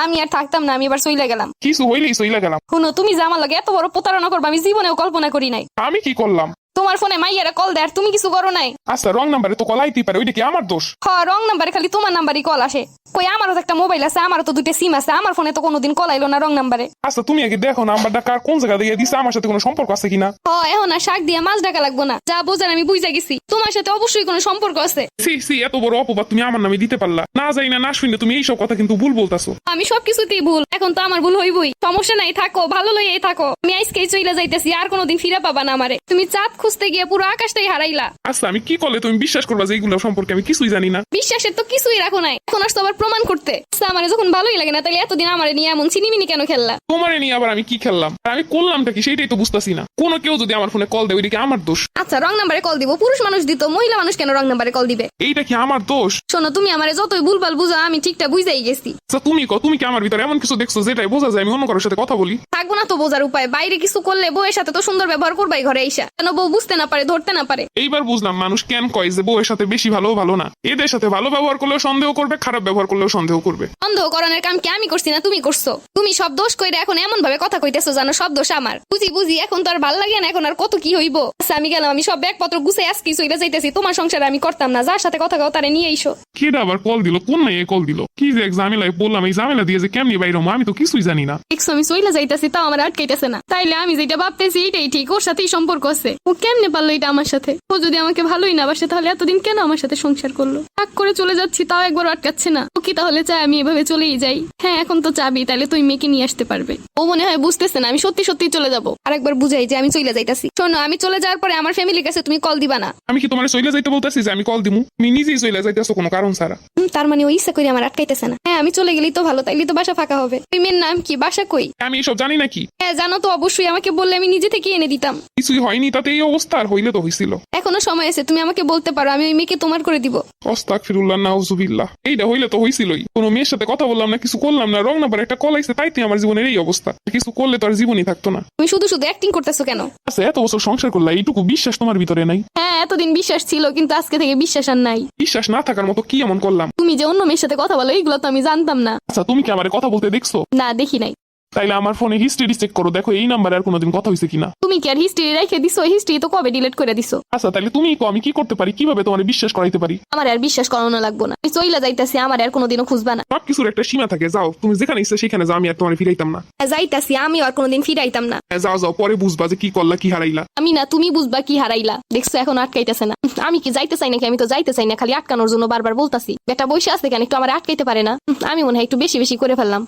আমি আর থাকতাম না, আমি এবার চইলা গেলাম। কিছু হইলেই সইলা গেলাম। শুনো, তুমি যে আমার লাগে এত বড় প্রতারণা করবে আমি জীবনেও কল্পনা করি নাই। আমি কি করলাম? তোমার ফোনে মাইয়ারে কল দেয় আর তুমি কিছু করো নাই। আচ্ছা, রং নাম্বারে তো কল আইতেই পারে, ওইটা কি আমার দোষ? রং নাম্বারে খালি তোমার নাম্বারই কল আসে। কই আমারও তো একটা মোবাইল আছে, আমারও তো দুইটা সিম আছে, আমার ফোনে তো কোনোদিন কল আইলো না রং নাম্বারে। আচ্ছা, তুমি আগে দেখো নাম্বারটা কার কোন জায়গা দিয়ে দিছে, আমার সাথে কোনো সম্পর্ক আছে কিনা। এখন আর শাক দিয়ে মাছ ডাকা লাগবো না, যা বোঝার আমি বুঝা গেছি। তোমার সাথে অবশ্যই কোনো সম্পর্ক আছে। সি এত বড় অপবাদ তুমি আমার নামে দিতে পারলা? না যাই না শুনে তুমি এইসব কথা কিন্তু ভুল বলতাছো। আমি সবকিছুতেই ভুল, এখন তো আমার ভুল হইবই। সমস্যা নাই, থাকো ভালো লইয়াই থাকো। আমি আজকেই চইলা যাইতেছি, আর কোনোদিন ফিরে পাবা না আমারে। তুমি চাঁদ খুঁজতে গিয়ে পুরো আকাশটাই হারাইলা। আচ্ছা, আমি কি করলে তুমি বিশ্বাস করবা যে এইগুলো সম্পর্কে আমি কিছুই জানি না? বিশ্বাসের তো কিছুই রাখো নাই, এখন আসতো আবার প্রমাণ করতে। আমারে যখন ভালোই লাগে না, তাহলে এতদিন আমারে নিয়ে এমন চিনিমিনি কেন খেললা? তোমারে নিয়ে আবার আমি কি খেললাম? আর আমি করলামটা কি সেটাই তো বুঝতাছি না। কোনো কেউ যদি আমার ফোনে কল দেয় ওইটা কি আমার দোষ? আচ্ছা, রং নাম্বারে কল দিব, পুরুষ মানুষ দিত, মহিলা মানুষ কেন রং নাম্বারে কল দিবে? এইটা কি আমার দোষ? শোনো, তুমি আমারে যতই ভুলভাল বুঝো, আমি ঠিকটা বুঝাই গেছি। আচ্ছা, তুমি কি আমার ভিতরে এমন কিছু দেখছো যেটাই বোঝা যায় আমি অন্য কারোর সাথে কথা বলি? থাকবো না তো বোঝার উপায়। বাইরে কিছু করলে বউয়ের সাথে তো সুন্দর ব্যবহার করবাই ঘরে এসা, কেন বউ বুঝতে না পারে, ধরতে না পারে? এইবার বুঝলাম মানুষ কেন কয় যে বউয়ের সাথে বেশি ভালো না। এদের সাথে ভালো ব্যবহার করলেও সন্দেহ করবে, খারাপ ব্যবহার করলেও সন্দেহ করবে। সন্দেহ করানোর কাম কি আমি করছি না তুমি করছো? তুমি সব দোষ কইরা এখন এমন ভাবে কথা কইতেছো জানো সব দোষ আমার। বুঝি এখন তো আর ভাল লাগে না, এখন আর কত কি হইব। আচ্ছা, আমি গেলাম, আমি সব ব্যাগপত্র গুছে আজকে চইলা যাইতেছি। তোমার সংসারে আমি করতাম না, যার সাথে কথা কও তারে নিয়ে আইসো। কেডা আবার কল দিল? কোন মেয়ে কল দিল? কি যে এক ঝামেলায় বললাম, এই ঝামেলা দিয়ে যে কেমনি বাইরে হবো আমি তো কিছুই জানি না। দেখছো আমি চইলা যাইতেছি, তাও আমার আটকাইতেছে না। তাইলে আমি যেটা ভাবতেছি এটাই ঠিক, ওর সাথেই সম্পর্ক আছে। ও কেমনে পারলো এটা আমার সাথে? ও যদি আমাকে ভালোই না বাসে, তাহলে এতদিন কেন আমার সাথে সংসার করলো? রাগ করে চলে যাচ্ছি, তাও একবার আটকাচ্ছে না। ও কি তাহলে চাই আমি এভাবে চলেই যাই? হ্যাঁ, এখন তো চাবি, তাহলে তুই মেয়েকে নিয়ে আসতে পারবে। ও মনে হয় বুঝতেছে না, আমি সত্যি সত্যি চলে যাবো। আর একবার বুঝাই যে আমি চলে যাইতাছি। শোনো, আমি চলে যাওয়ার পরে আমার ফ্যামিলির কাছে তুমি কল দিবা না। আমি কি তোমার চলে যাইতে বলতেছি যে আমি কল দিমু? তুমি নিজেই চলে যাইতেছো কোনো কারণ ছাড়া। তার মানে ওই ইচ্ছা করে আমার আটকাইতেছে না। হ্যাঁ, আমি চলে গেলেই তো ভালো, তাইলে তো বাসা ফাঁকা হবে। তুই মেয়ের নাম কি, বাসা কই? আমি এসব জানি নাকি? হ্যাঁ জানো তো, অবশ্যই আমাকে বললে আমি নিজে থেকে এনে দিতাম। কিছুই হয়নি, তাতে এই অবস্থা। আর হইলে তো হইছিল। এখনো সময় আছে, তুমি আমাকে বলতে পারো, আমি ওই মেয়েকে তোমার করে দিব। আস্তাগফিরুল্লাহ, নাউজুবিল্লাহ। এইটা হইলে তো হইছিলই। কোনো মেয়ের সাথে কথা বললাম না, কিছু করলাম না, রং নাম্বার একটা কল আইছে, তাইতে আমার জীবনের এই অবস্থা। কিছু করলে তো আর জীবনই থাকতো না। তুমি শুধু শুধু অ্যাক্টিং করতেছো কেন? আচ্ছা, এত বছর সংসার করলা, এইটুকু বিশ্বাস তোমার ভিতরে নাই? হ্যাঁ, এতদিন বিশ্বাস ছিল, কিন্তু আজকে থেকে বিশ্বাস আর নাই। বিশ্বাস না থাকার মতো কি এমন করলাম? তুমি যে অন্য মেয়ের সাথে কথা বলো, এগুলো তো আমি জানতাম না। আচ্ছা, তুমি কি আমার কথা বলতে দেখছো? না, দেখি নাই। তাইলে আমার ফোনে হিস্ট্রি চেক করো, দেখো এই নাম্বারে আর কোনোদিন কথা হয়েছে কিনা। তুমি কি আর হিস্ট্রি রেখে দিছো? হিস্ট্রি তো কবে ডিলিট করে দিছো। আচ্ছা, তাইলে তুমি কো, আমি কি করতে পারি? কিভাবে তোমার বিশ্বাস করাইতে পারি? আমার আর বিশ্বাস করানো লাগবো না, আমি চইলা যাইতাছি, আমার আর কোনোদিনও খুঁজবা না। সব কিছুর একটা সীমা থাকে, যাও তুমি যেখানে ইচ্ছে সেখানে যাও, আমি আর তোমার ফিরাইতাম না। যাইতাছি, আমি আর কোনোদিন ফিরাইতাম না। যাও পরে বুঝবা যে কি করলা, কি হারাইলা। আমি না, তুমি বুঝবা কি হারাইলা। দেখছো এখন আটকাইতেছে না। আমি কি যাইতে চাই নাকি? আমি তো যাইতে চাই না, খালি আটকানোর জন্য বারবার বলতাছি। একটা বসে আছে কেন, একটু আমার আটকাইতে পারে না? আমি মনে হয় একটু বেশি বেশি করে ফেললাম।